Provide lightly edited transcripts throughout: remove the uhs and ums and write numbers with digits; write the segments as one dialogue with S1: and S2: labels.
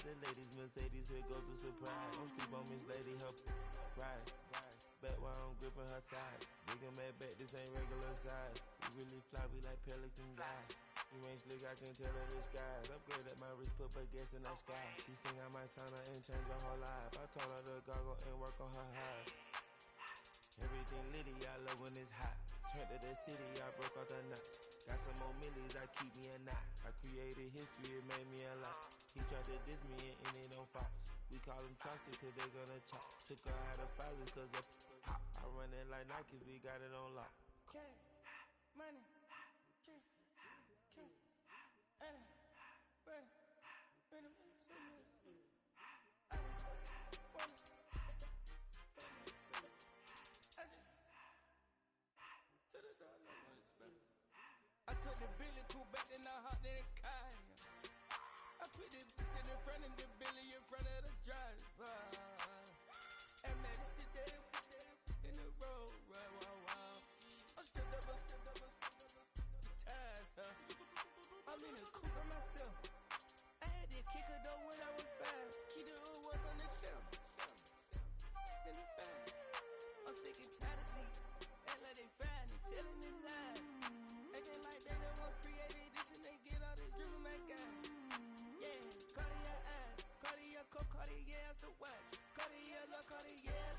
S1: The ladies Mercedes, here goes the surprise. Don't sleep on Miss Lady, help ride. Back while I'm gripping her side. Big and mad back, this ain't regular size. We really fly, we like pelican guys. You ain't slick, I can tell her the skies. Upgrade at my wrist, put baguettes in the sky. She think I might sign her and change her whole life. I told her to goggle and work on her eyes. Everything litty, I love when it's hot. Turned to the city, I broke out the notch. Got some more millies, I keep me a knot. I created history, it made me a lot. He tried to diss me and it on Fox. We call them Chaucer cause they gonna chop. Took her out of filers cause of hot. I run it like Nike, we got it on lock.
S2: Cash, money, cash, money, money, I took the Billy cool back and I hopped in the car. I put the in front of the Billy in front of the driver. And made it sit there in the road, wow. I'm still double, ties, huh? I'm in the coupe by myself. I had to kick her though when I was 5. Keep the hood was on the shelf. Then the 5. I'm sick and tired of me. Act like they find it, telling them lies. Acting like they the one created this and they get all this driven my guys. Yeah, Cartier eyes, Cartier coat, Cartier ass to watch. Cartier look, Cartier,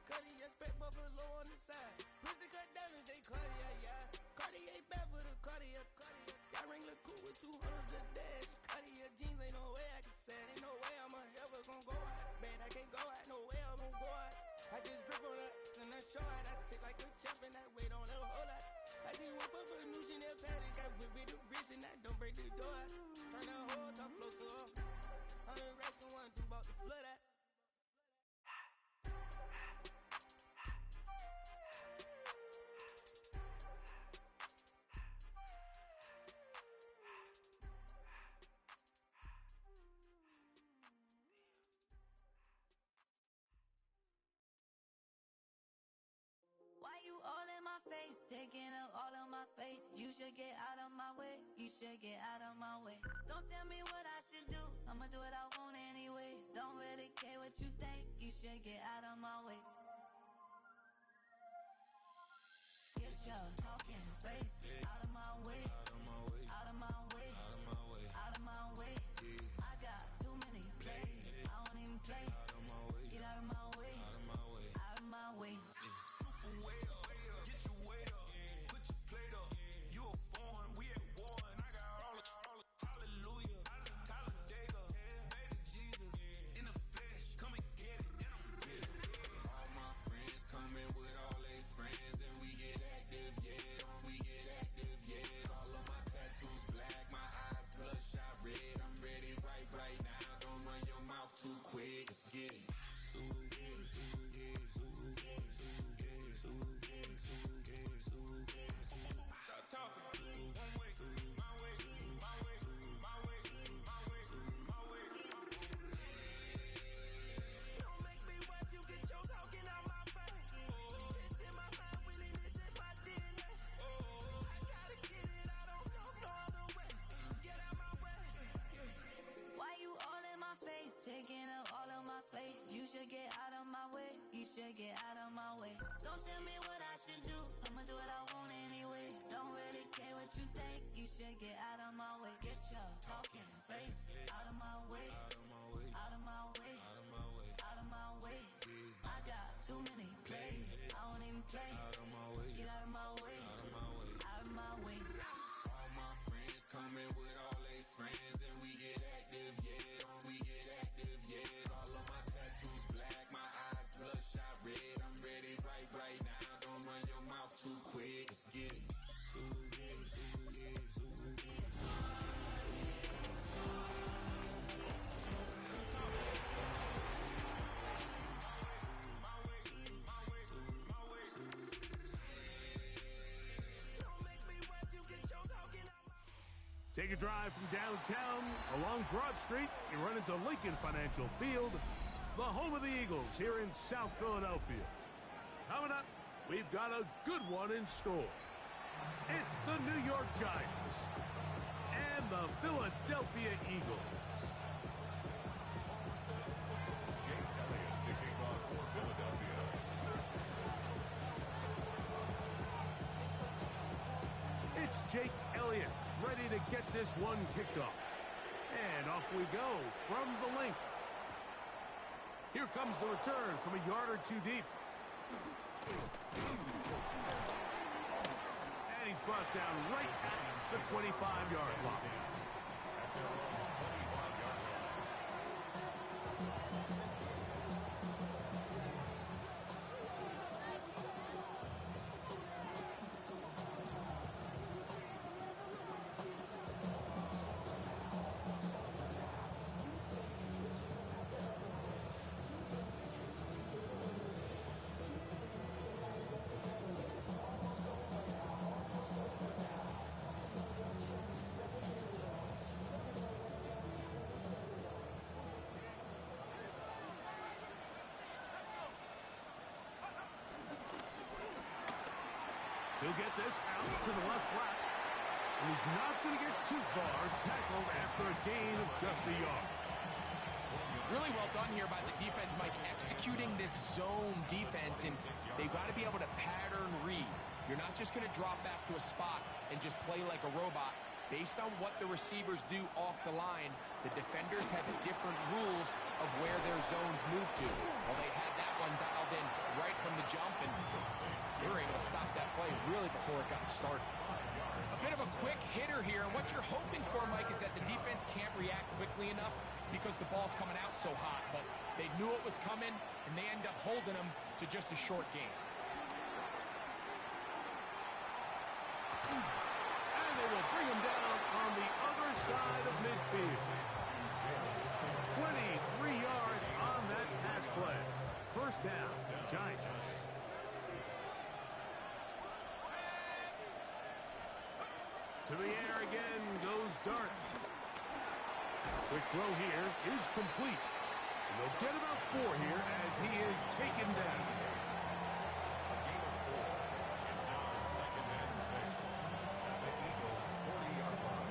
S2: Cartier spec buffalo on the side. Pussy cut diamonds, they Cartier, yeah. Cartier bad for the Cartier. Sky ring look cool with 200 the dash. Cartier jeans, ain't no way I can say. Ain't no way I'm ever gonna go out. Man, I can't go out, no way I'm gonna go out. I just grip on her and I show her. I sit like a champ and I wait on her whole lot. I just whip up a new Chanel paddock. I whip with the wrist and I don't break the door out. Turn the whole top floor to her. 100 racks and 1, 2 bought the flood out.
S3: Why you all in my face, taking up all of my space? You should get out of my way, you should get out of my way. Don't tell me what I should do, I'ma do what I want anyway. Don't really care what you think, you should get out of my way. Get your talking face out of my way, out of my way, out of my way, out of my way, out of my way. I got too many plays, I don't even play. Out of my way, get out of my way, out of my way, out of my way.
S4: Way up, get your weight up, put your plate up. You a foreign, we at war, and I got all the hallelujah, Talladega, baby Jesus, in the flesh, come and get it, and I'm get it. All my friends coming with all their friends, and we get active, yeah, we get active, yeah. All of my tattoos black, my eyes bloodshot red. I'm ready right now. Don't run your mouth too quick. Let's get it. Stop talking. One way, my way, my way, my way, my way, my way.
S2: Don't make me watch you get your talking out my face. It's in my mind, winning this in my DNA. I gotta get it, I don't know no other way. Get out my way.
S3: Why you all in my face, taking up all of my space? You should get out of my way, you should get out of my way. Don't tell me what I should do, I'ma do what I want anyway. Don't really care what you think, you should get out of my way. Get your talking face out of my way, out of my way, out of my way, out of my way, out of my way. I got too many plays, I don't even play. Out of my way, get out of my way, out of my way, out of my way.
S4: All my friends coming with all their friends, and we get active, yeah, we get active, yeah. All of my tattoos black, my eyes bloodshot red. I'm ready right now. Don't run your mouth too quick. Let's get it.
S5: Take a drive from downtown along Broad Street. You run into Lincoln Financial Field, the home of the Eagles here in South Philadelphia. Coming up, we've got a good one in store. It's the New York Giants and the Philadelphia Eagles. It's Jake Elliott ready to get this one kicked off. And off we go from the link. Here comes the return from a yard or two deep. And he's brought down right at the 25-yard line. He'll get this out to the left flat. And he's not going to get too far, tackled after a gain of just a yard.
S6: Really well done here by the defense, Mike, executing this zone defense, and they've got to be able to pattern read. You're not just going to drop back to a spot and just play like a robot. Based on what the receivers do off the line, the defenders have different rules of where their zones move to. Well, they had that one dialed in right from the jump, and they were able to stop that play really before it got started. A bit of a quick hitter here, and what you're hoping for, Mike, is that the defense can't react quickly enough because the ball's coming out so hot, but they knew it was coming, and they end up holding them to just a short game.
S5: And they will bring him down on the other side of midfield. 23 yards on that pass play. First down, Giants. To the air again goes Dart. Quick throw here is complete. And they'll get about 4 here as he is taken down.
S7: A gain of 4. It's now 2nd and 6. At the Eagles' 40-yard line.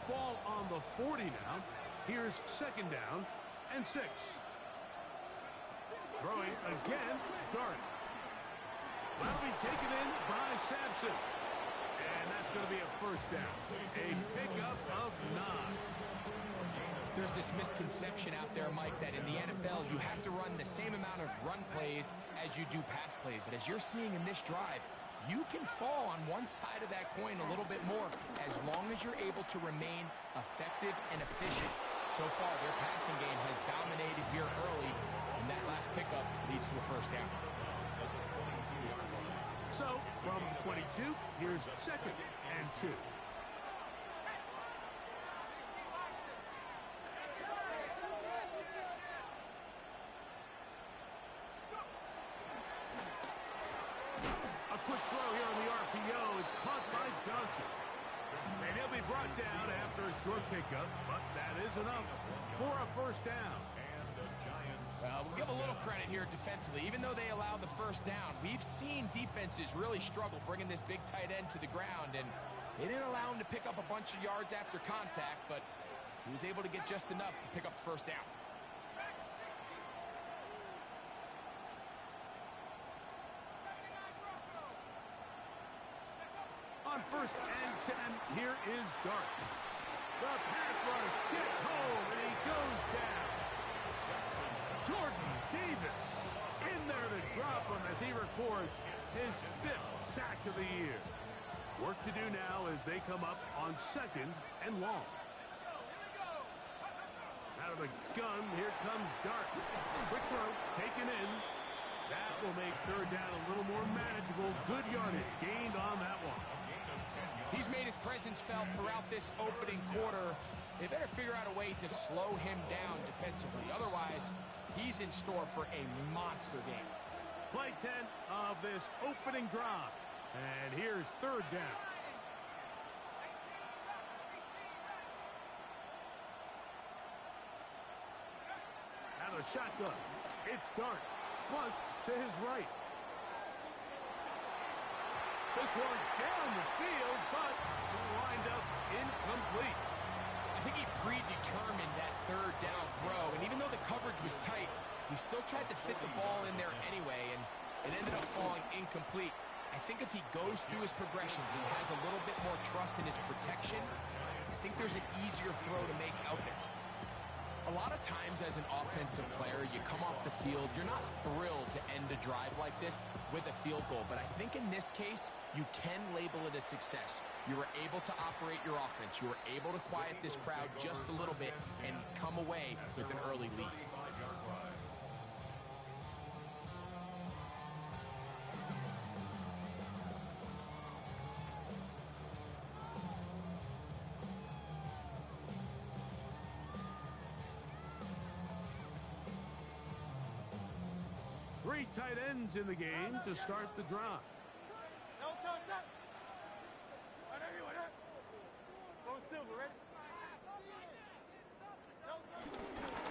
S5: Ball on the 40 now. Here's 2nd down and 6. Throwing again, Dart. Will be taken in by Sampson. And that's going to be a first down. A pickup of 9.
S6: There's this misconception out there, Mike, that in the NFL you have to run the same amount of run plays as you do pass plays. But as you're seeing in this drive, you can fall on one side of that coin a little bit more as long as you're able to remain effective and efficient. So far, their passing game has dominated here early, and that last pickup leads to a first down.
S5: So, from 22, here's 2nd and 2. A quick throw here on the RPO. It's caught by Johnson. And he'll be brought down after a short pickup, but that is enough for a first down.
S6: We'll give a little credit here defensively. Even though they allow the first down, we've seen defenses really struggle bringing this big tight end to the ground, and they didn't allow him to pick up a bunch of yards after contact, but he was able to get just enough to pick up the first down.
S5: On 1st and 10, here is Dart. The pass rush gets home, and he goes down. Jordan Davis in there to drop him as he records his 5th sack of the year. Work to do now as they come up on 2nd and long. Out of the gun, here comes Dart. Quick throw, taken in. That will make 3rd down a little more manageable. Good yardage gained on that one.
S6: He's made his presence felt throughout this opening quarter. They better figure out a way to slow him down defensively. Otherwise, he's in store for a monster game.
S5: Play 10 of this opening drive. And here's 3rd down. Out of the shotgun. It's Dart. Flush to his right. This one down the field, but will wind up incomplete.
S6: I think he predetermined that 3rd down throw, and even though the coverage was tight, he still tried to fit the ball in there anyway, and It ended up falling incomplete. I think if he goes through his progressions and has a little bit more trust in his protection, I think there's an easier throw to make out there. A lot of times as an offensive player, you come off the field, you're not thrilled to end a drive like this with a field goal. But I think in this case, you can label it a success. You were able to operate your offense. You were able to quiet this crowd just a little bit and come away with an early lead.
S5: 3 tight ends in the game to start the drive.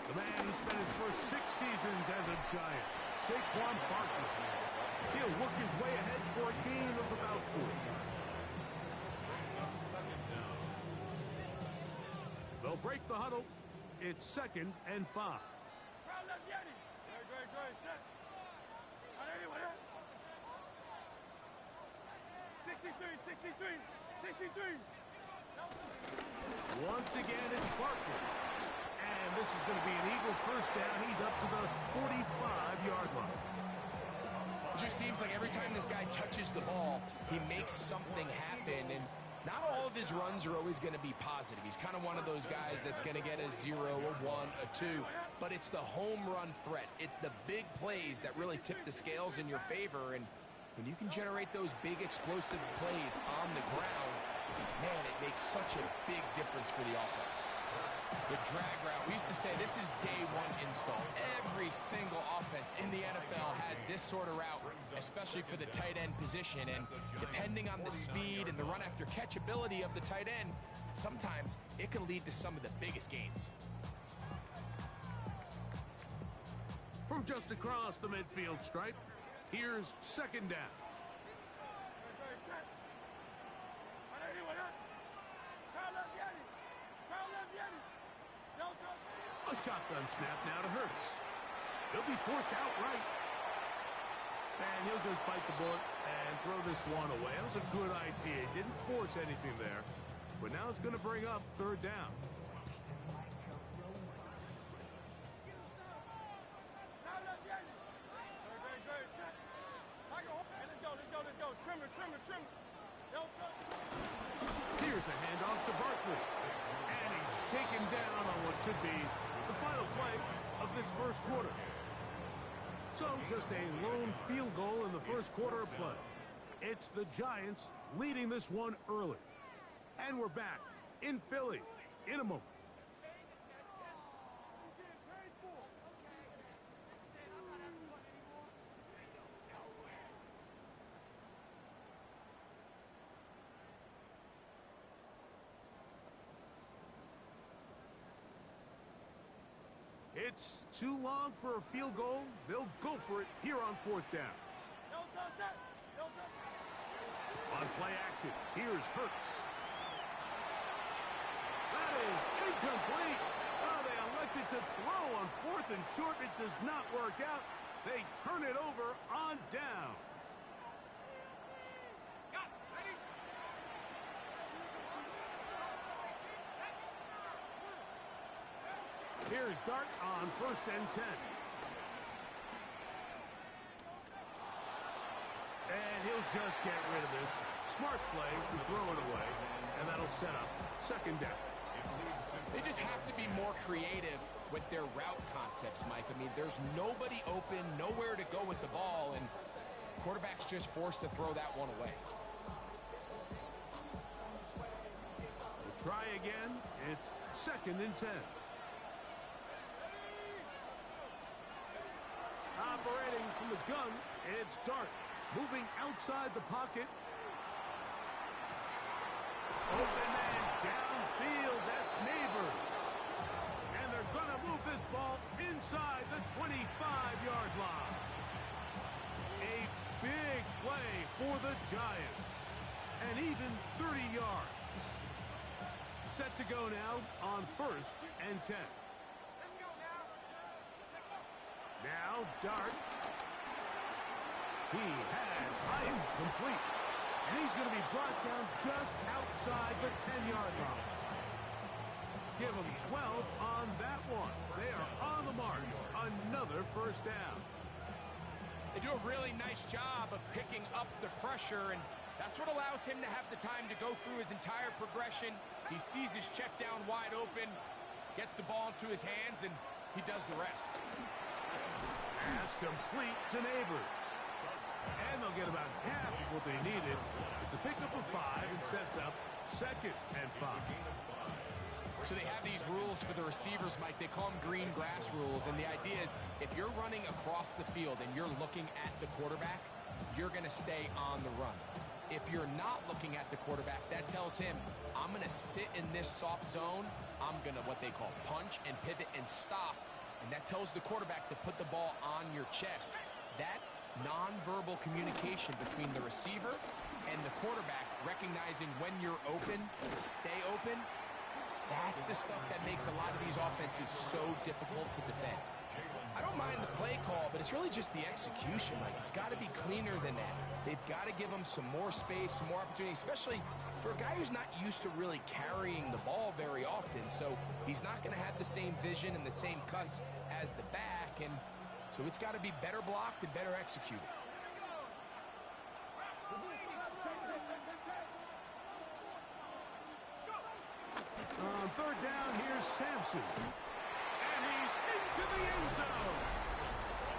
S5: The man who spent his first 6 seasons as a Giant, Saquon Barkley. He'll work his way ahead for a gain of about 4. They'll break the huddle. It's 2nd and 5.
S2: 63.
S5: Once again, it's Barkley. And this is going to be an Eagles first down. He's up to the 45-yard line.
S6: It just seems like every time this guy touches the ball, he makes something happen. And not all of his runs are always going to be positive. He's kind of one of those guys that's going to get a 0, a 1, a 2. But it's the home run threat. It's the big plays that really tip the scales in your favor. And when you can generate those big explosive plays on the ground, man, it makes such a big difference for the offense. The drag route, we used to say this is day 1 install. Every single offense in the NFL has this sort of route, especially for the tight end position. And depending on the speed and the run after catch ability of the tight end, sometimes it can lead to some of the biggest gains.
S5: From just across the midfield stripe, here's 2nd down. A shotgun snap now to Hurts. He'll be forced outright. And he'll just bite the bullet and throw this one away. That was a good idea. He didn't force anything there. But now it's going to bring up 3rd down. Here's a handoff to Barkley. And he's taken down on what should be the final play of this first quarter. So just a lone field goal in the first quarter of play. It's the Giants leading this one early. And we're back in Philly in a moment. It's too long for a field goal. They'll go for it here on 4th down. On play action, here's Hurts. That is incomplete. Oh, they elected to throw on 4th and short. It does not work out. They turn it over on down. Here's Dart on 1st and 10. And he'll just get rid of this. Smart play to throw it away. And that'll set up 2nd down.
S6: They just have to be more creative with their route concepts, Mike. I mean, there's nobody open, nowhere to go with the ball, and quarterback's just forced to throw that one away.
S5: We'll try again. It's 2nd and 10. Operating from the gun, it's Dart. Moving outside the pocket. Open man downfield, that's Neighbors. And they're going to move this ball inside the 25-yard line. A big play for the Giants. And even 30 yards. Set to go now on 1st and 10. Now, Dart. He has Hyatt complete. And he's going to be brought down just outside the 10-yard line. Give him 12 on that one. They are on the march. Another first down.
S6: They do a really nice job of picking up the pressure, and that's what allows him to have the time to go through his entire progression. He sees his check down wide open, gets the ball into his hands, and he does the rest.
S5: Pass complete to Neighbors. And they'll get about half of what they needed. It's a pickup of 5 and sets up 2nd and 5.
S6: So they have these rules for the receivers, Mike. They call them green grass rules. And the idea is if you're running across the field and you're looking at the quarterback, you're going to stay on the run. If you're not looking at the quarterback, that tells him, I'm going to sit in this soft zone. I'm going to what they call punch and pivot and stop. And that tells the quarterback to put the ball on your chest. That nonverbal communication between the receiver and the quarterback, recognizing when you're open, stay open, that's the stuff that makes a lot of these offenses so difficult to defend. I don't mind the play call, but it's really just the execution. Like, it's got to be cleaner than that. They've got to give him some more space, some more opportunity, especially for a guy who's not used to really carrying the ball very often. So he's not going to have the same vision and the same cuts as the back, and so it's got to be better blocked and better executed.
S5: On 3rd down, here's Sampson. And he's into the end zone.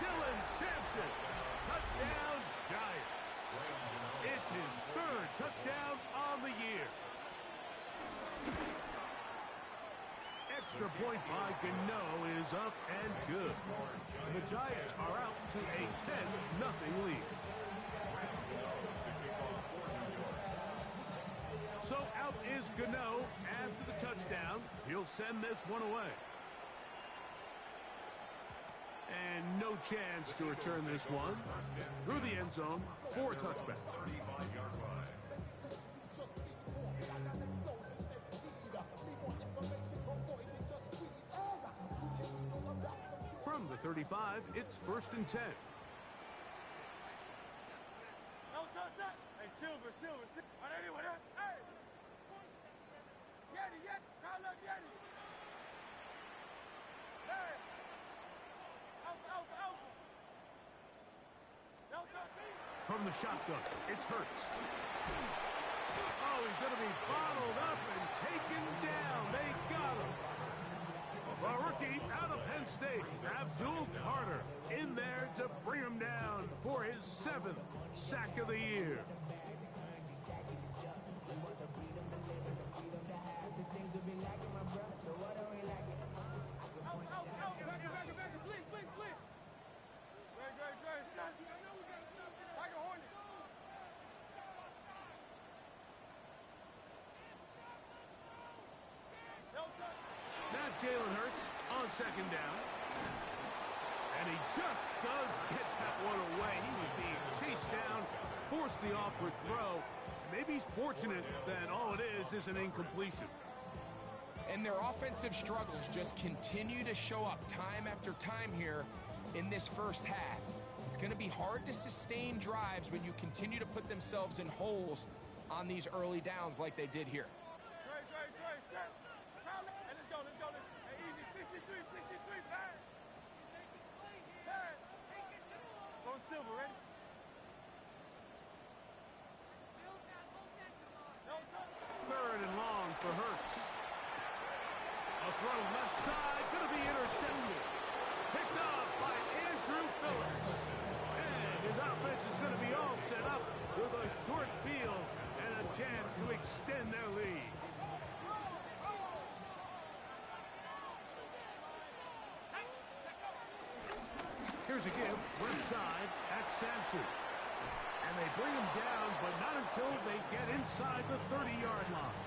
S5: Dylan Sampson. Touchdown, Giants. It's his 3rd touchdown on the year. Extra point by Gano is up and good. And the Giants are out to a 10-0 lead. So out is Gano after the touchdown. He'll send this one away. And no chance to return this one. Through the end zone for a touchback. From the 35, it's 1st and 10.
S2: Hey, Silver. Hey! Yeti, call up Yeti. Hey!
S5: From the shotgun, it's Hurts. Oh, he's going to be bottled up and taken down. They got him. The rookie out of Penn State, Abdul Carter, in there to bring him down for his 7th sack of the year. Not Jalen Hurts on 2nd down. And he just does get that one away. He was being chased down, forced the awkward throw. Maybe he's fortunate that all it is an incompletion.
S6: And their offensive struggles just continue to show up time after time here in this first half. It's going to be hard to sustain drives when you continue to put themselves in holes on these early downs like they did here.
S2: Silver, ready?
S5: Third and long for Hurts. A throw left side, going to be intercepted. Picked up by Andrew Phillips. And his offense is going to be all set up with a short field and a chance to extend their lead. Here's a give, left side at Sampson. And they bring him down, but not until they get inside the 30-yard line.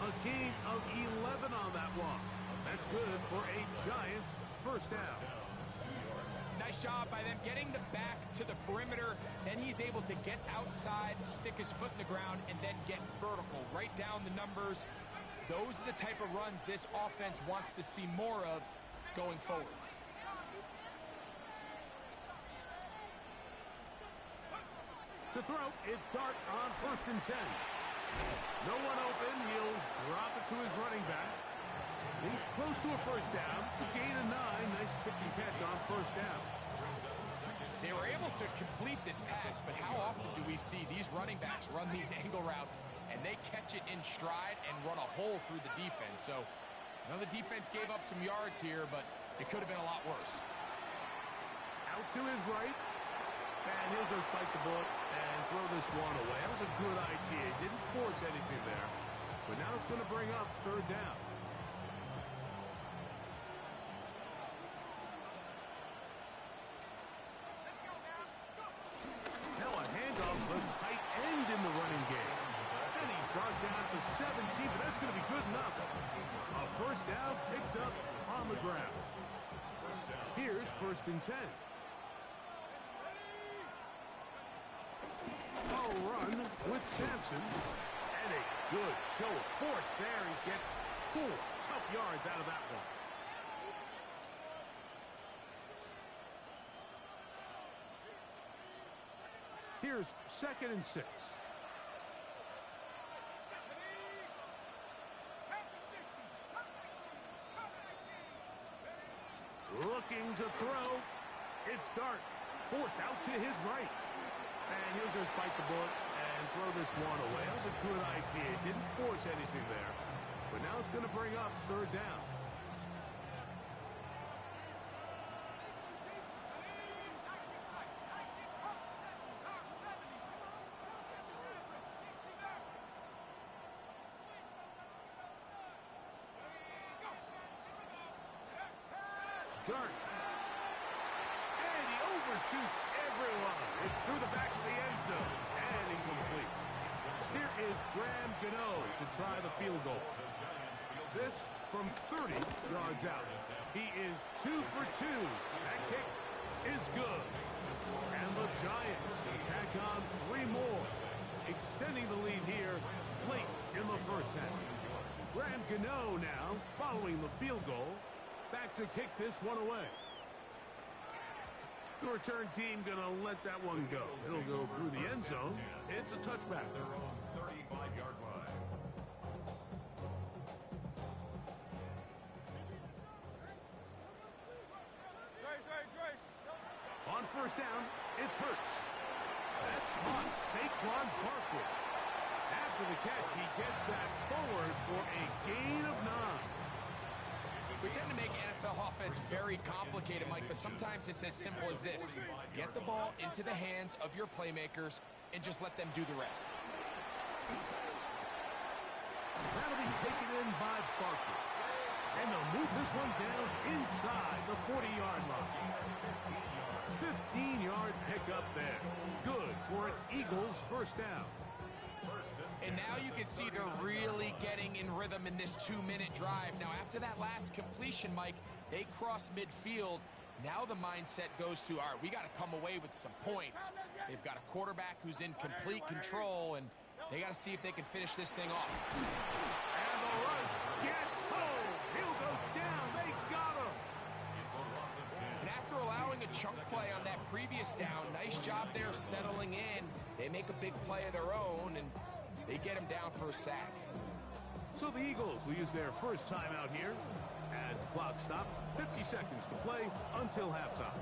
S5: A gain of 11 on that one. That's good for a Giants first down.
S6: Nice job by them getting the back to the perimeter. Then he's able to get outside, stick his foot in the ground, and then get vertical. Right down the numbers. Those are the type of runs this offense wants to see more of going forward.
S5: To throw, it's Dart on 1st and 10. No one open. He'll drop it to his running back. He's close to a first down. It's a gain of 9. Nice pitching catch on 1st down.
S6: They were able to complete this pass, but how often do we see these running backs run these angle routes and they catch it in stride and run a hole through the defense? So, I know the defense gave up some yards here, but it could have been a lot worse.
S5: Out to his right, and he'll just bite the bullet and throw this one away. That was a good idea. Didn't force anything there, but now it's going to bring up 3rd down. Now a handoff from tight end in the running game. And he's brought down to 17, but that's going to be good enough. A first down picked up on the ground. Here's 1st and 10. A run with Sampson. And a good show of force there. He gets 4 tough yards out of that one. Here's 2nd and 6. Looking to throw. It's Dart. Forced out to his right. And he'll just bite the bullet and throw this one away. That was a good idea. Didn't force anything there. But now it's going to bring up 3rd down. Dart. And he overshoots everyone. It's through the back of the end zone. And incomplete. Here is Graham Gano to try the field goal. This from 30 yards out. He is 2 for 2. That kick is good. And the Giants tack on 3 more, extending the lead here late in the first half. Graham Gano now following the field goal. Back to kick this one away. The return team going to let that one go. It'll go through the end zone. It's a touchback.
S7: Their own 35-yard line.
S5: On 1st down, it's Hurts. That's on Saquon Barkley. After the catch, he gets that forward for a gain of 9.
S6: We tend to make NFL offense very complicated, Mike, but sometimes it's as simple as this. Get the ball into the hands of your playmakers and just let them do the rest.
S5: That'll be taken in by Barkley. And they'll move this one down inside the 40-yard line. 15-yard pickup there. Good for an Eagles first down.
S6: And now you can see they're really getting in rhythm in this 2-minute drive. Now, after that last completion, Mike, they cross midfield. Now the mindset goes to, all right, we got to come away with some points. They've got a quarterback who's in complete control, and they got to see if they can finish this thing off.
S5: And the rush gets home. He'll go down. They got him.
S6: And after allowing a chunk play on that previous down, nice job there settling in. They make a big play of their own, and they get him down for a sack.
S5: So the Eagles will use their first timeout here as the clock stops. 50 seconds to play until halftime.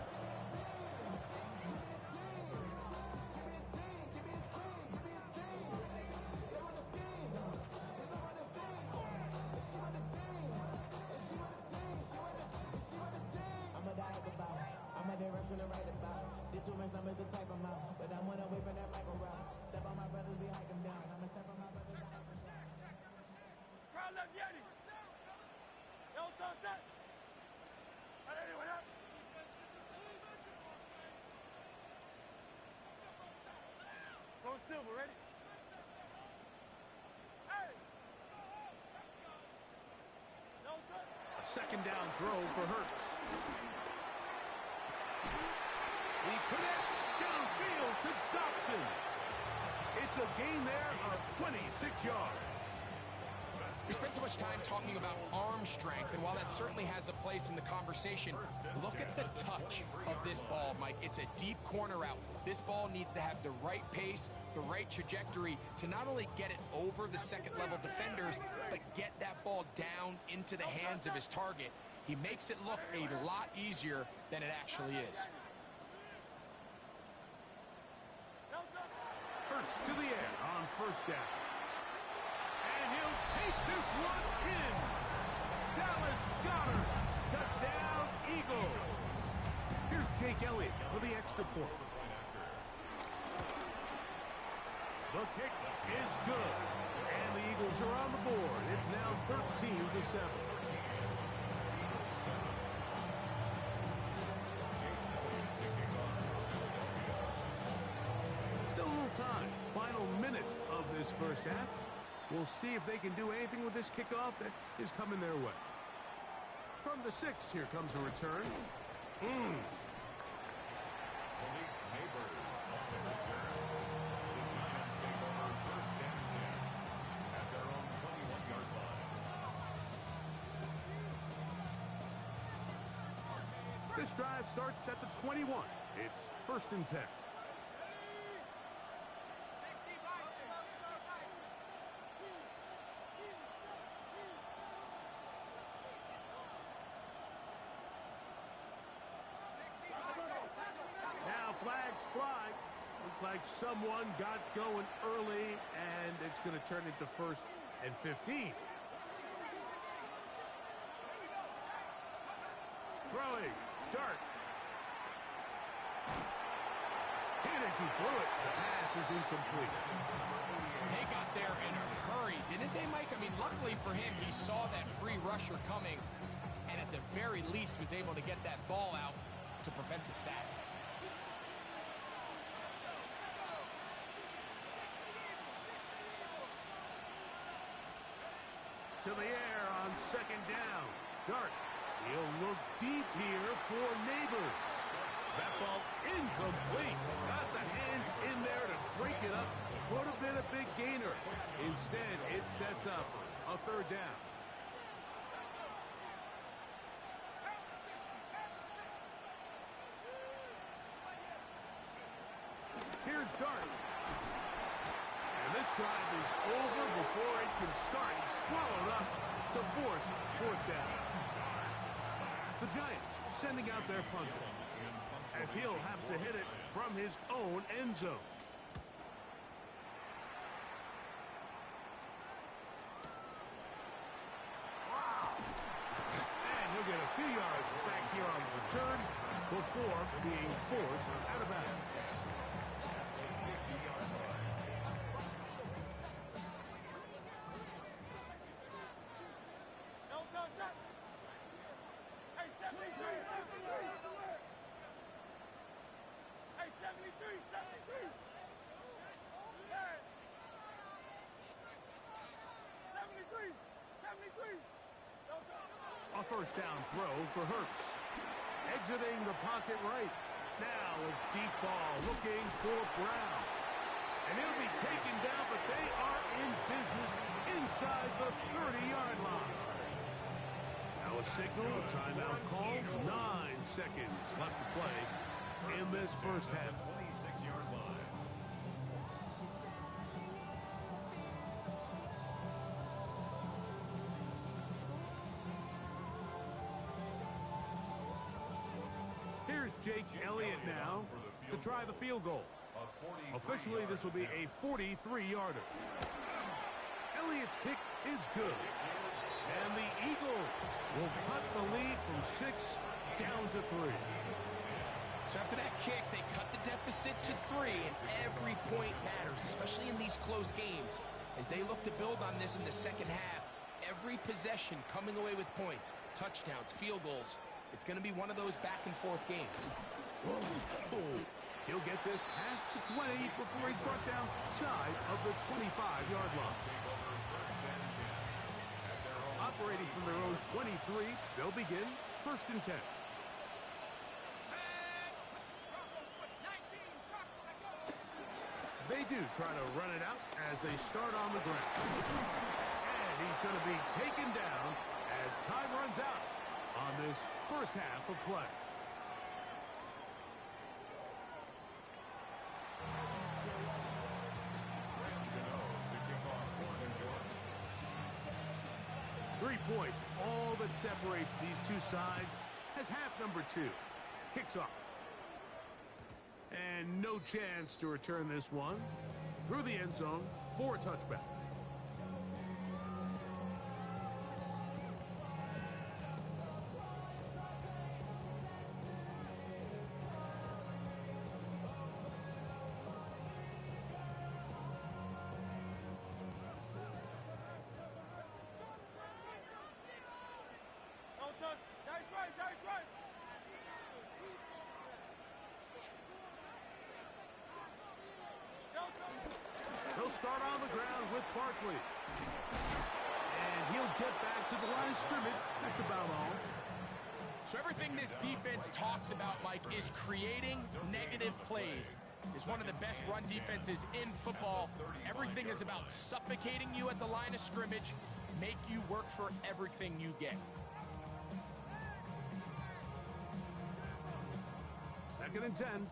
S2: Silver, ready? Hey! No good.
S5: A 2nd down throw for Hurts. He connects downfield to Dobson. It's a gain there of 26 yards.
S6: We spent so much time talking about arm strength, and while that certainly has a place in the conversation, look at the touch of this ball, Mike. It's a deep corner route. This ball needs to have the right pace, the right trajectory to not only get it over the second-level defenders, but get that ball down into the hands of his target. He makes it look a lot easier than it actually is.
S5: Hurts to the air on first down. And he'll take this one in. Dallas Goedert. Touchdown, Eagles. Here's Jake Elliott for the extra point. The kick is good. And the Eagles are on the board. It's now 13-7. Still a little time. Final minute of this first half. We'll see if they can do anything with this kickoff that is coming their way. From the 6, here comes a return. This drive starts at the 21. It's 1st and 10. Flags fly. Looks like someone got going early, and it's going to turn into 1st and 15. Throwing. Dart. Hit as he threw it. The pass is incomplete.
S6: They got there in a hurry, didn't they, Mike? I mean, luckily for him, he saw that free rusher coming, and at the very least was able to get that ball out to prevent the sack.
S5: To the air on 2nd down. Dart. He'll look deep here for Neighbors. That ball incomplete. Got the hands in there to break it up. Would have been a big gainer. Instead, it sets up a 3rd down. Here's Dart. And this drive is over before it can start. Swallowed up to force 4th down. The Giants sending out their punter, as he'll have to hit it from his own end zone. And he'll get a few yards back here on the return before being forced out of bounds. A 1st down throw for Hurts. Exiting the pocket right. Now a deep ball looking for Brown. And he'll be taken down, but they are in business inside the 30-yard line. Now a signal, a timeout call. 9 seconds left to play in this first half.
S7: 26-yard line.
S5: Here's Jake Elliott now to try the field goal. Officially, this will be a 43-yarder. Elliott's kick is good. And the Eagles will cut the lead from 6 down to 3.
S6: So after that kick, they cut the deficit to 3, and every point matters, especially in these close games. As they look to build on this in the second half, every possession coming away with points, touchdowns, field goals. It's going to be one of those back-and-forth games.
S5: He'll get this past the 20 before he's brought down shy of the 25-yard line. Operating from their own 23, they'll begin 1st and 10. They do try to run it out as they start on the ground. And And he's going to be taken down as time runs out on this first half of play.
S7: Ready to go to kick off for New York.
S5: 3 points, all that separates these two sides, as half number 2 kicks off. And no chance to return this one through the end zone for a touchback. He'll start on the ground with Barkley. And he'll get back to the line of scrimmage. That's about all.
S6: So everything this defense talks about, Mike, is creating negative plays. It's one of the best run defenses in football. Everything is about suffocating you at the line of scrimmage, make you work for everything you get.
S5: Second and 10.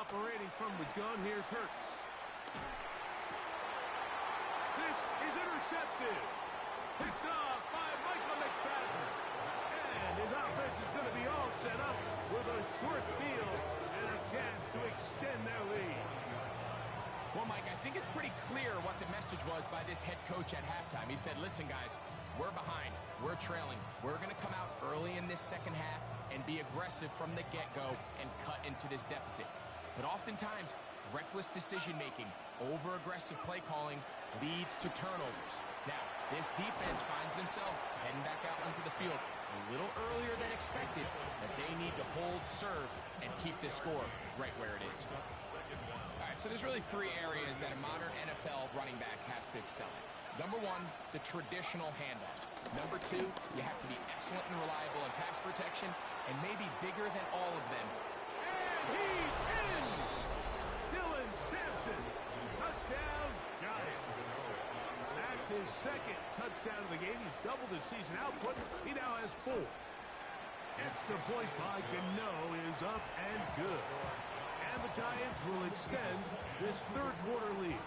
S5: Operating from the gun, here's Hurts. This is intercepted. Picked off by Michael McFadden. And his offense is going to be all set up with a short field and a chance to extend their lead.
S6: Well, Mike, I think it's pretty clear what the message was by this head coach at halftime. He said, listen, guys, we're behind. We're trailing. We're going to come out early in this second half and be aggressive from the get-go and cut into this deficit. But oftentimes, reckless decision-making, over-aggressive play calling leads to turnovers. Now, this defense finds themselves heading back out onto the field a little earlier than expected, but they need to hold serve and keep this score right where it is. All right, so there's really 3 areas that a modern NFL running back has to excel at. Number 1, the traditional handoffs. Number 2, you have to be excellent and reliable in pass protection, and maybe bigger than all of them.
S5: And he's in! Dylan Sampson, touchdown, Giants. That's his second touchdown of the game. He's doubled his season output. He now has 4. Extra point by Gano is up and good. And the Giants will extend this third quarter lead.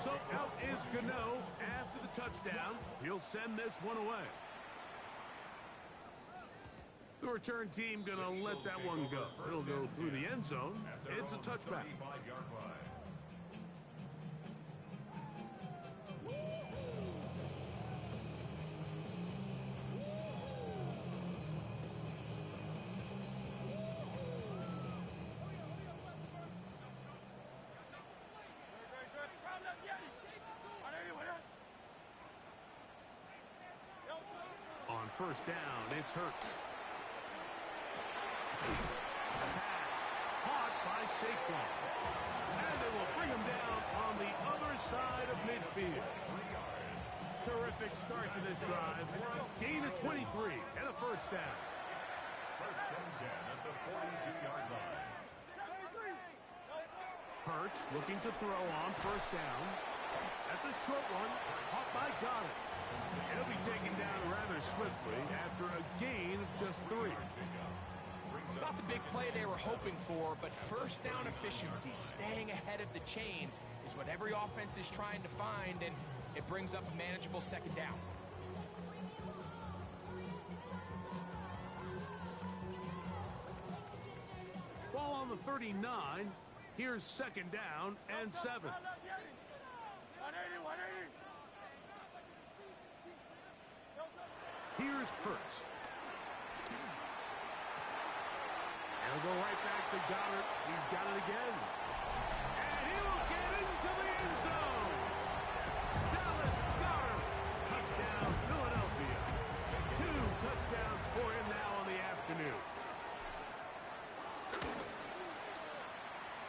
S5: So out is Gano after the touchdown. He'll send this one away. The return team going to let that one go. It'll go through the end zone. It's a touchback. On first down, it's Hurts. Pass caught by Saquon. And they will bring him down on the other side of midfield. Terrific start to this drive. Gain of 23 and a first down.
S7: First and 10 at the 42-yard line.
S5: Hurts looking to throw on first down. That's a short one. Caught by Goddard. He'll be taken down rather swiftly after a gain of just 3.
S6: It's not the big play they were hoping for, but first down efficiency, staying ahead of the chains, is what every offense is trying to find, and it brings up a manageable second down.
S5: Ball on the 39. Here's second down and 7. Here's Hurts. And he'll go right back to Goddard. He's got it again. And he will get into the end zone. Dallas Goddard. Touchdown, Philadelphia. 2 touchdowns for him now on the afternoon.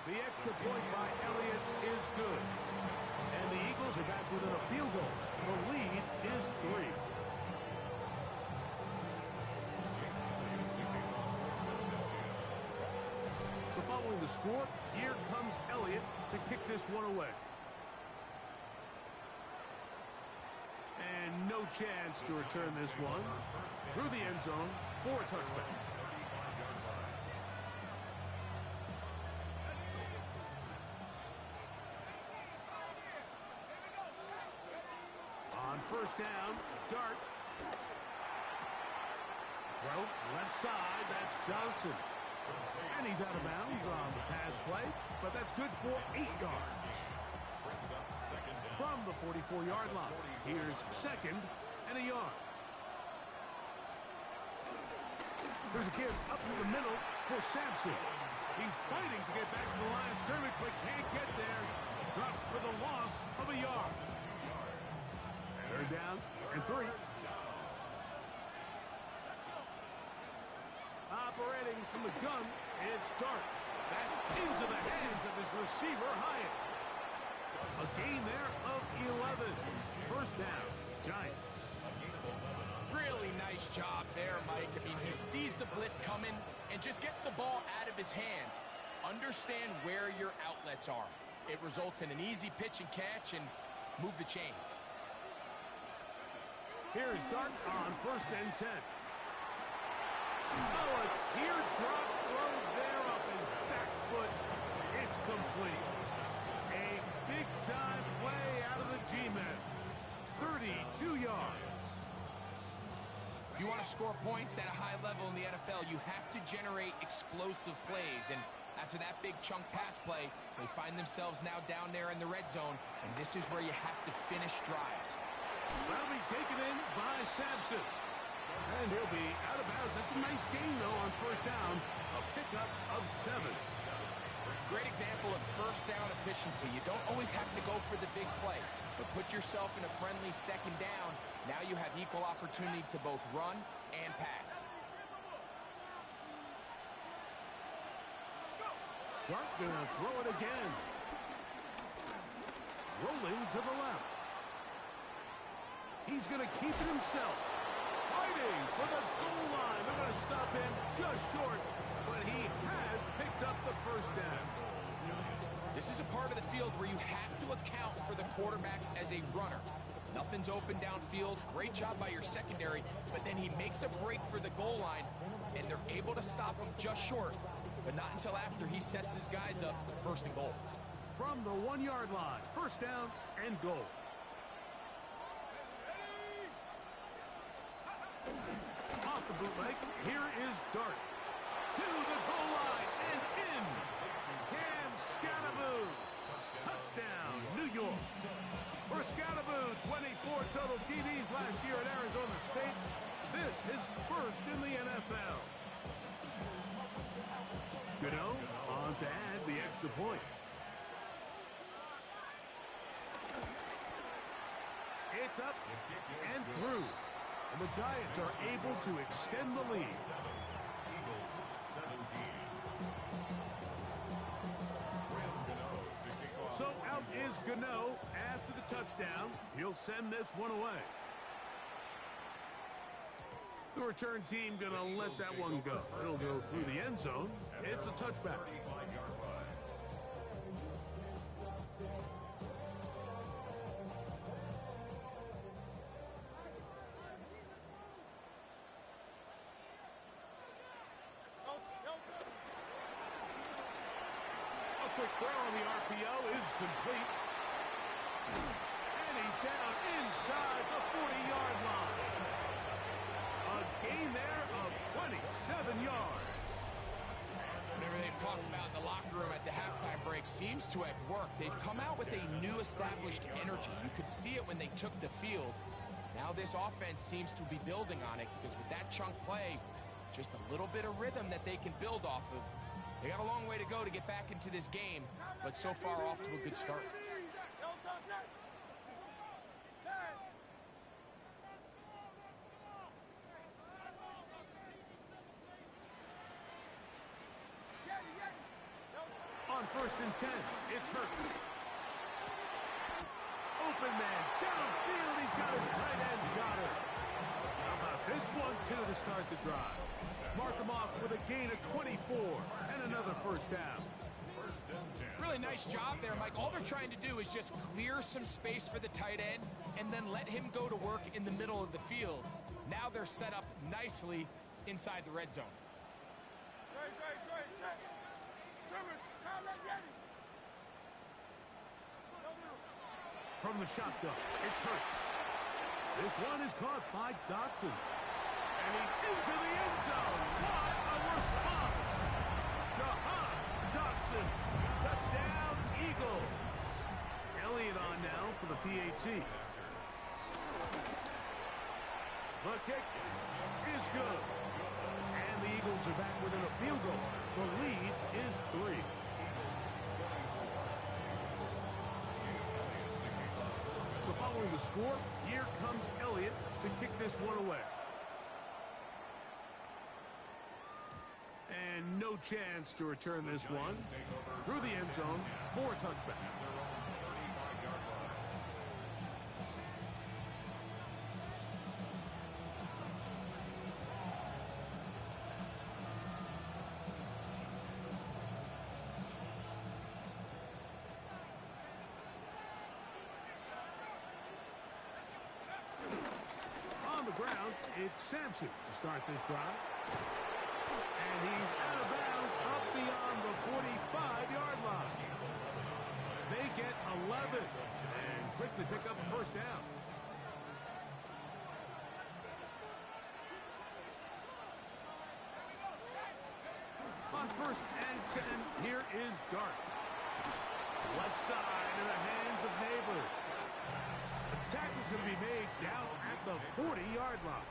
S5: The extra point by Elliott is good. And the Eagles are back within a field goal. The lead is 3. So following the score, here comes Elliott to kick this one away. And no chance to return this one through the end zone for a touchback. On first down, Dart. Throw left side, that's Johnson. And he's out of bounds on the pass play, but that's good for 8 yards. From the 44-yard line, here's second and a yard. There's a give up to the middle for Sampson. He's fighting to get back to the line of scrimmage, but can't get there. Drops for the loss of a yard. Third down and 3. Operating from the gun, it's Dart. That's into the hands of his receiver, Hyatt. A gain there of 11. First down, Giants.
S6: Really nice job there, Mike. I mean, he sees the blitz coming and just gets the ball out of his hands. Understand where your outlets are. It results in an easy pitch and catch and move the chains.
S5: Here's Dart on first and 10. Oh, a teardrop throw there off his back foot. It's complete. A big-time play out of the G-men. 32 yards.
S6: If you want to score points at a high level in the NFL, you have to generate explosive plays. And after that big chunk pass play, they find themselves now down there in the red zone, and this is where you have to finish drives.
S5: That'll be taken in by Sampson. And he'll be out of bounds. That's a nice gain, though, on first down. A pickup of 7.
S6: Great example of first down efficiency. You don't always have to go for the big play, but put yourself in a friendly second down. Now you have equal opportunity to both run and pass.
S5: Dart gonna throw it again. Rolling to the left. He's gonna keep it himself. Fighting for the goal line. They're going to stop him just short, but he has picked up the first down.
S6: This is a part of the field where you have to account for the quarterback as a runner. Nothing's open downfield. Great job by your secondary, but then he makes a break for the goal line, and they're able to stop him just short, but not until after he sets his guys up first and goal.
S5: From the 1-yard line, first down and goal. Off the bootleg, here is Dart. To the goal line and in. Cam Scattaboo. Touchdown, New York. For Scattaboo, 24 total TDs last year at Arizona State. This his first in the NFL. Gano on to add the extra point. It's up and through. And the Giants are able to extend the lead.
S7: Eagles 17.
S5: So out is Gano after the touchdown. He'll send this one away. The return team gonna let that one go. It'll go through the end zone. It's a touchback. Quick throw on the RPO is complete. And he's down inside the 40-yard line. A gain there of 27 yards.
S6: Whatever they've talked about in the locker room at the halftime break seems to have worked. They've come out with a new established energy. You could see it when they took the field. Now this offense seems to be building on it because with that chunk play, just a little bit of rhythm that they can build off of. They got a long way to go to get back into this game, but so far off to a good start.
S5: On first and 10, it's Hurts. Open man, downfield, he's got his tight end, got it. How about this one, too, to start the drive? Mark him off with a gain of 24 and another first down.
S6: Really nice job there, Mike. All they're trying to do is just clear some space for the tight end and then let him go to work in the middle of the field. Now they're set up nicely inside the red zone.
S5: From the shotgun, it's Hurts. This one is caught by Dotson. And he's into the end zone. What a response! Jahan Dotson. Touchdown, Eagles. Elliott on now for the PAT. The kick is good. And the Eagles are back within a field goal. The lead is 3. So following the score, here comes Elliott to kick this one away. And no chance to return this one through the end zone for a touchback. Ground, it's Sampson to start this drive. And he's out of bounds up beyond the 45-yard line. They get 11 and quickly pick up a first down. On 1st and 10, here is Dart. Left side in the hands of Neighbors. The tackle's going to be made down at the 40-yard line.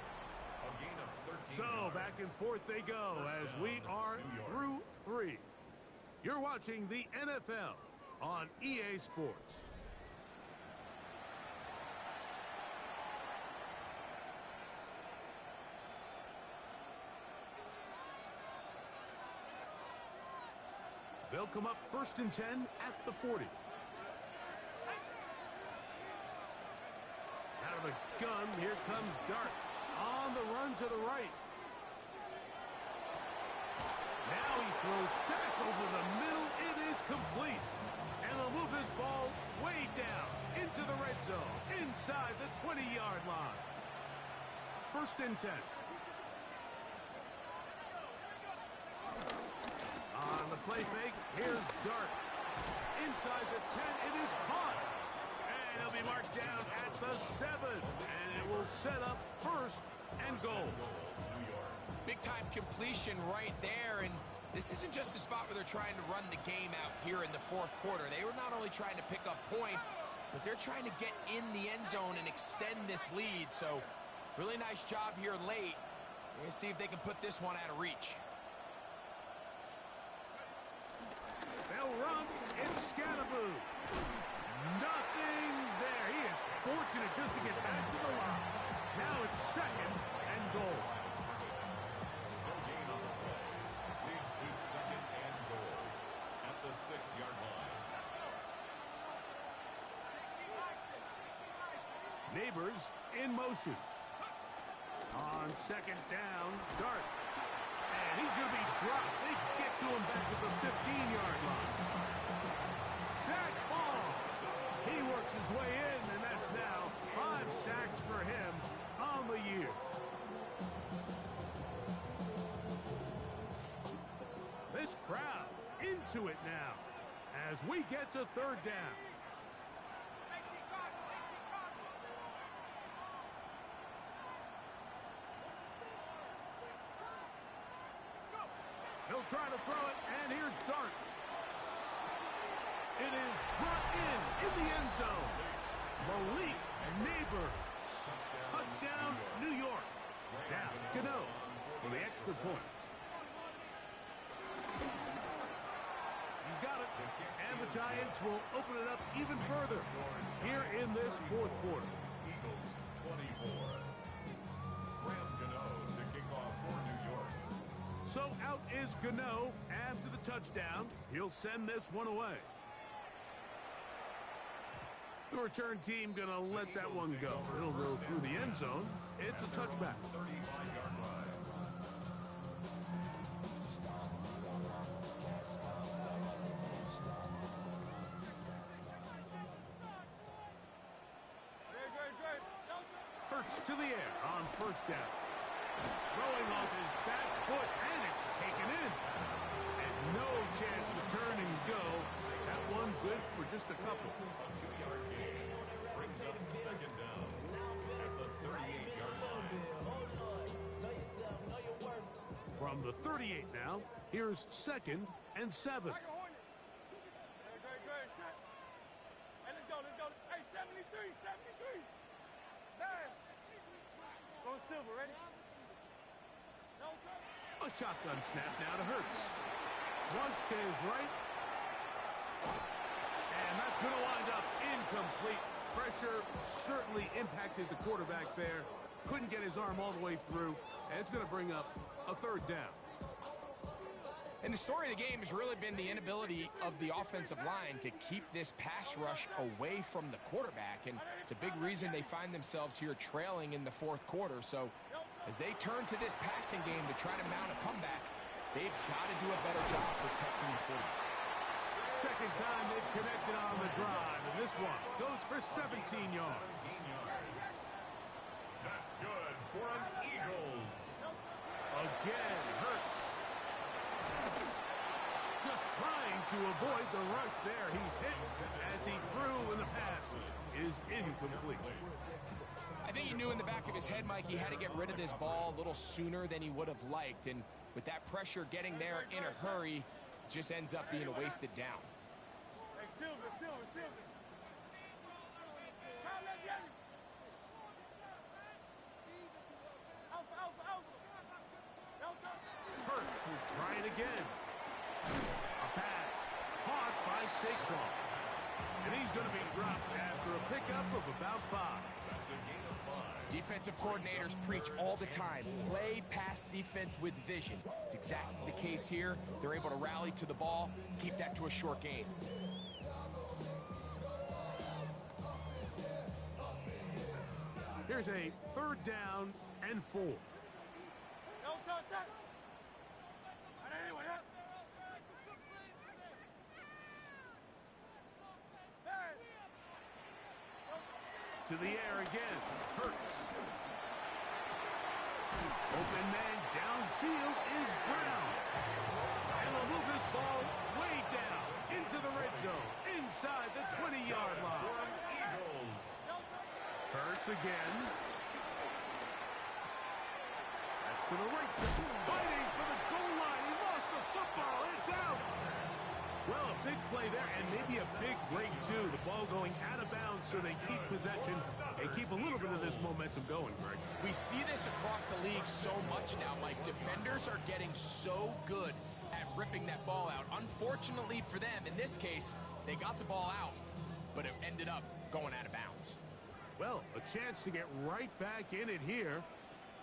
S5: So back and forth they go as we are through 3. You're watching the NFL on EA Sports. They'll come up 1st and 10 at the 40. Out of the gun, here comes Dart. On the run to the right. Now he throws back over the middle. It is complete. And they'll move this ball way down into the red zone, inside the 20-yard line. 1st and 10. On the play fake, here's Dart. Inside the 10, it is caught. And it'll be marked down at the 7. And it will set up 1st and goal.
S6: Big-time completion right there. And this isn't just a spot where they're trying to run the game out here in the 4th quarter. They were not only trying to pick up points, but they're trying to get in the end zone and extend this lead. So really nice job here late. We're going to see if they can put this one out of reach.
S5: They'll run. It's Scatterboo. Nothing there. He is fortunate just to get back to the line. Now it's 2nd and goal.
S7: No gain on the play. Leads to 2nd and goal at the 6-yard line.
S5: Neighbors in motion. On 2nd down, Dart. And he's going to be dropped. They get to him back at the 15-yard line. Sack ball. He works his way in, and that's now 5 sacks for him on the year. This crowd into it now as we get to 3rd down. He'll try to throw it, and here's Dart. It is brought in the end zone. Malik Neighbors. Touchdown, New York. Now, Gano for the extra point. He's got it. And the Giants will open it up even further here in this 4th quarter.
S7: Eagles 24. Graham Gano to kick off for New York.
S5: So out is Gano after the touchdown. He'll send this one away. The return team going to let that one go. It'll go through the end zone. It's a touchback.
S7: 35-yard line.
S5: Hurts to the air on first down. Throwing off his back foot, and it's taken in. And no chance to turn and go. That one good for just a couple.
S7: A 2-yard gain brings up second down at the 38-yard line.
S5: From the 38 now, here's 2nd and 7.
S8: Hey, let's go. Hey, 73. Man. Going silver, ready? No,
S5: A shotgun snap now to Hurts. Flush to his right. And that's going to wind up incomplete. Pressure certainly impacted the quarterback there. Couldn't get his arm all the way through. And it's going to bring up a 3rd down.
S6: And the story of the game has really been the inability of the offensive line to keep this pass rush away from the quarterback. And it's a big reason they find themselves here trailing in the 4th quarter. So as they turn to this passing game to try to mount a comeback, they've got to do a better job protecting the quarterback.
S5: Second time they've connected on the drive. And this one goes for 17 yards.
S7: That's good for an Eagles.
S5: Again, Hurts. Just trying to avoid the rush there. He's hit as he threw, and the pass is incomplete.
S6: I think he knew in the back of his head, Mike, he had to get rid of this ball a little sooner than he would have liked. And with that pressure getting there in a hurry, it just ends up being a wasted down.
S8: Hey, Silver.
S5: Hurts will try it again. A pass caught by Saquon. And he's going to be dropped after a pickup of about 5.
S7: That's a gain of 5.
S6: Defensive coordinators preach all the time, play pass defense with vision. It's exactly the case here. They're able to rally to the ball, keep that to a short game.
S5: Here's a 3rd down and 4.
S8: Don't touch that.
S5: To the air again. Hurts. Open man downfield is Brown. And they'll move this ball way down into the red zone, inside the 20-yard line.
S7: Eagles.
S5: Hurts again. That's to the right side. Fighting for the goal line. He lost the football. It's out. Well, a big play there, and maybe a big break, too. The ball going out of bounds so they keep possession and keep a little bit of this momentum going, Greg.
S6: We see this across the league so much now, Mike. Defenders are getting so good at ripping that ball out. Unfortunately for them, in this case, they got the ball out, but it ended up going out of bounds.
S5: Well, a chance to get right back in it here.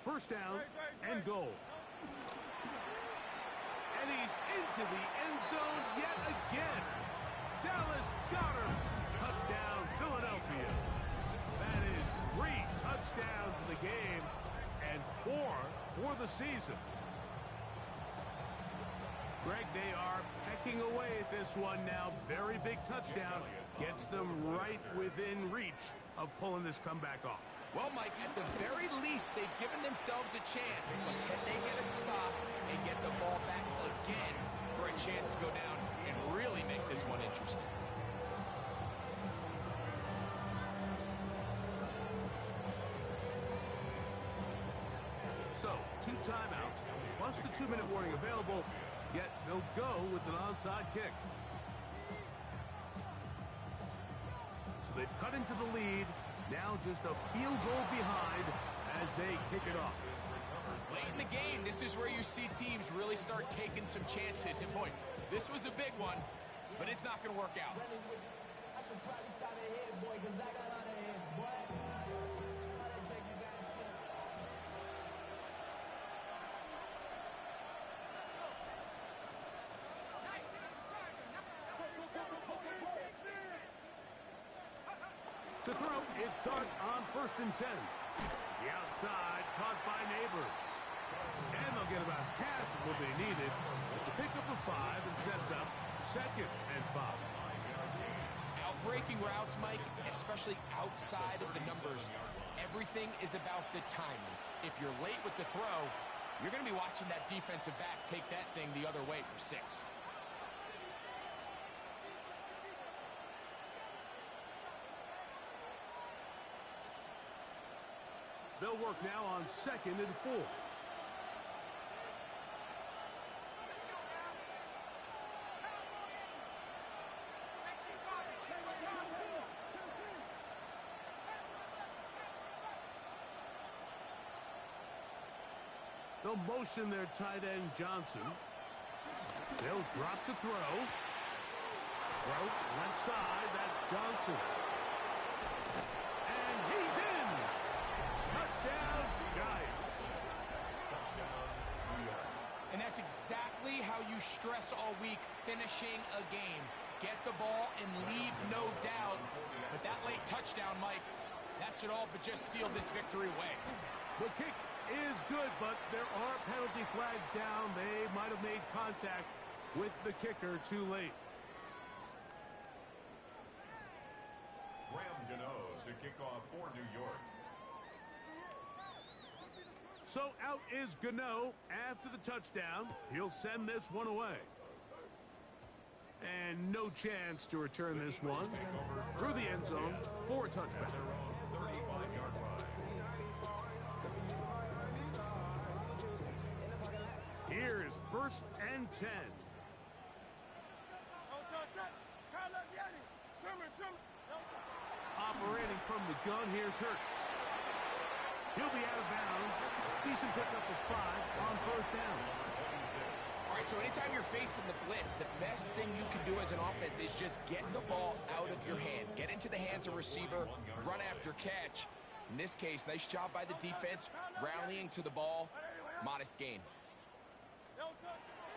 S5: 1st down and goal. And he's into the end zone yet again. Dallas Goedert. Touchdown, Philadelphia. That is 3 touchdowns in the game and 4 for the season. Greg, they are pecking away at this one now. Very big touchdown. Gets them right within reach of pulling this comeback off.
S6: Well, Mike, at the very least, they've given themselves a chance. But can they get a stop and get the ball back again for a chance to go down and really make this one interesting?
S5: So, 2 timeouts, plus the 2-minute warning available, yet they'll go with an onside kick. So they've cut into the lead. Now just a field goal behind as they kick it off.
S6: Late in the game, this is where you see teams really start taking some chances. And boy, this was a big one, but it's not going to work out.
S2: I should probably stop their heads, boy, because I got a lot of heads, boy.
S5: To throw is Dart on 1st and 10. The outside caught by Neighbors. And they'll get about half of what they needed. It's a pickup of 5 and sets up 2nd and 5.
S6: Outbreaking routes, Mike, especially outside of the numbers, everything is about the timing. If you're late with the throw, you're going to be watching that defensive back take that thing the other way for 6.
S5: They'll work now on 2nd and 4. They'll motion their tight end, Johnson. They'll drop to throw. Throw, left side, that's Johnson. And he's in! Touchdown, Giants.
S7: Touchdown, New York.
S6: And that's exactly how you stress all week, finishing a game. Get the ball and leave no doubt. But that late touchdown, Mike, that should all but just seal this victory away.
S5: The kick is good, but there are penalty flags down. They might have made contact with the kicker too late.
S7: Graham Gano to kick off for New York.
S5: So out is Gano after the touchdown. He'll send this one away. And no chance to return this one through the end zone for a touchback.
S7: 35-yard line.
S5: Here's 1st and 10. Operating from the gun, here's Hurts. He'll be out of bounds. Decent pickup of 5 on 1st down.
S6: All right, so anytime you're facing the blitz, the best thing you can do as an offense is just get the ball out of your hand. Get into the hands of receiver, run after catch. In this case, nice job by the defense, rallying to the ball. Modest gain.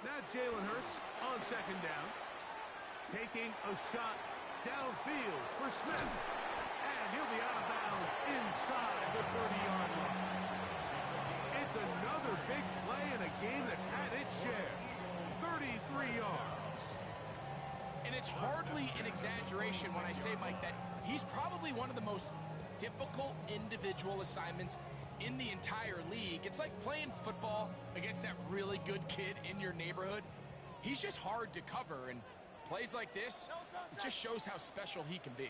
S5: Now Jalen Hurts on 2nd down. Taking a shot downfield for Smith. And he'll be out of bounds inside the 30-yard line. It's another big play in a game that's had its share. 33 yards.
S6: And it's hardly an exaggeration when I say, Mike, that he's probably one of the most difficult individual assignments in the entire league. It's like playing football against that really good kid in your neighborhood. He's just hard to cover, and plays like this, it just shows how special he can be.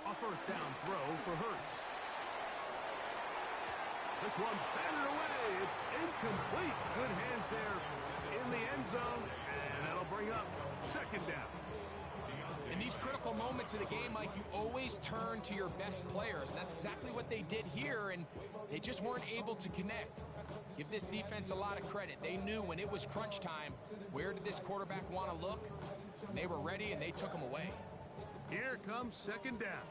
S5: A 1st down throw for Hurts. This one batted away. It's incomplete. Good hands there in the end zone, and that'll bring up 2nd down.
S6: In these critical moments of the game, Mike, you always turn to your best players, and that's exactly what they did here, and they just weren't able to connect. Give this defense a lot of credit. They knew when it was crunch time, where did this quarterback want to look? And they were ready, and they took him away.
S5: Here comes 2nd down.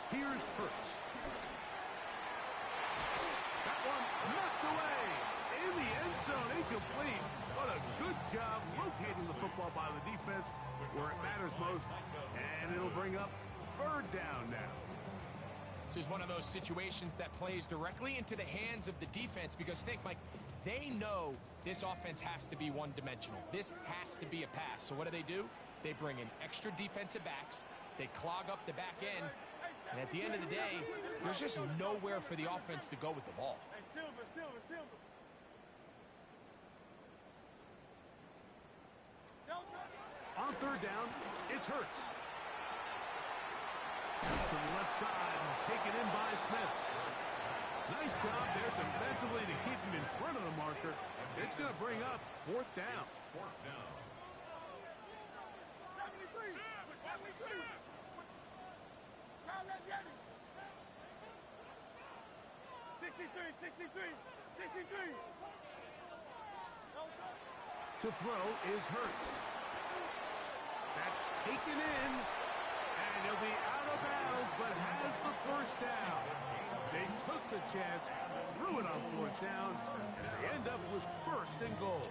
S5: Here's Hurts. That one knocked away in the end zone, incomplete. What a good job locating the football by the defense where it matters most. And it'll bring up 3rd down now.
S6: This is one of those situations that plays directly into the hands of the defense because think, Mike, they know this offense has to be one-dimensional. This has to be a pass. So what do? They bring in extra defensive backs. They clog up the back end. And at the end of the day, there's just nowhere for the offense to go with the ball.
S5: On 3rd down, it's Hurts. To the left side and taken in by Smith. Nice job there defensively to keep him in front of the marker. It's going to bring up 4th down.
S7: 4th down.
S8: 63.
S5: To throw is Hurts. That's taken in, and he'll be out of bounds, but has the 1st down. They took the chance, threw it on fourth down, and they end up with first and goal.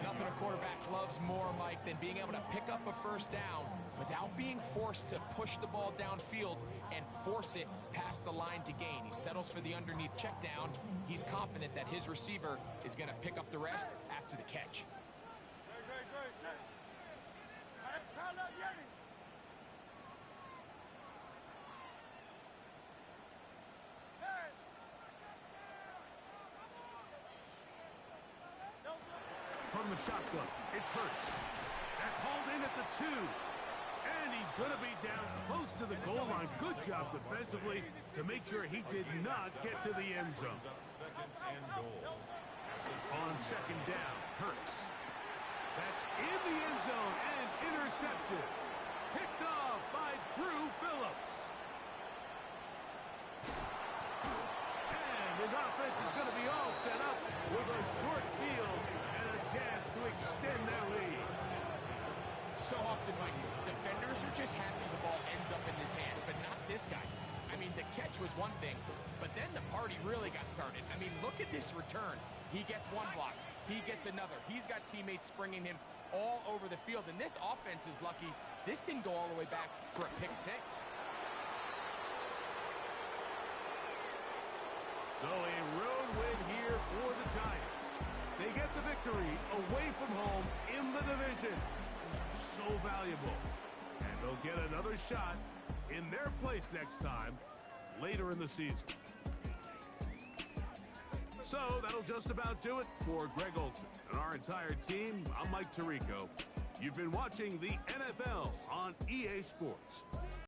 S6: Nothing a quarterback loves more, Mike, than being able to pick up a first down without being forced to push the ball downfield and force it past the line to gain. He settles for the underneath check down. He's confident that his receiver is going to pick up the rest after the catch.
S5: From the shotgun, it's Hurts. That's hauled in at the 2. And he's going to be down close to the goal line. Good job defensively to make sure he did not get to the end zone.
S7: Second and goal.
S5: On second down, Hurts. That's in the end zone and intercepted. Picked off by Drew Phillips. And his offense is going to be all set up with a short field and a chance to extend their lead.
S6: So often, Mike, defenders are just happy the ball ends up in his hands, but not this guy. I mean, the catch was one thing, but then the party really got started. I mean, look at this return. He gets one block. He gets another. He's got teammates springing him all over the field, and this offense is lucky. This didn't go all the way back for a pick six.
S5: So a road win here for the Giants. They get the victory away from home in the division. So valuable. And they'll get another shot in their place next time later in the season. So that'll just about do it for Greg Olson and our entire team. I'm Mike Tirico. You've been watching the NFL on EA Sports.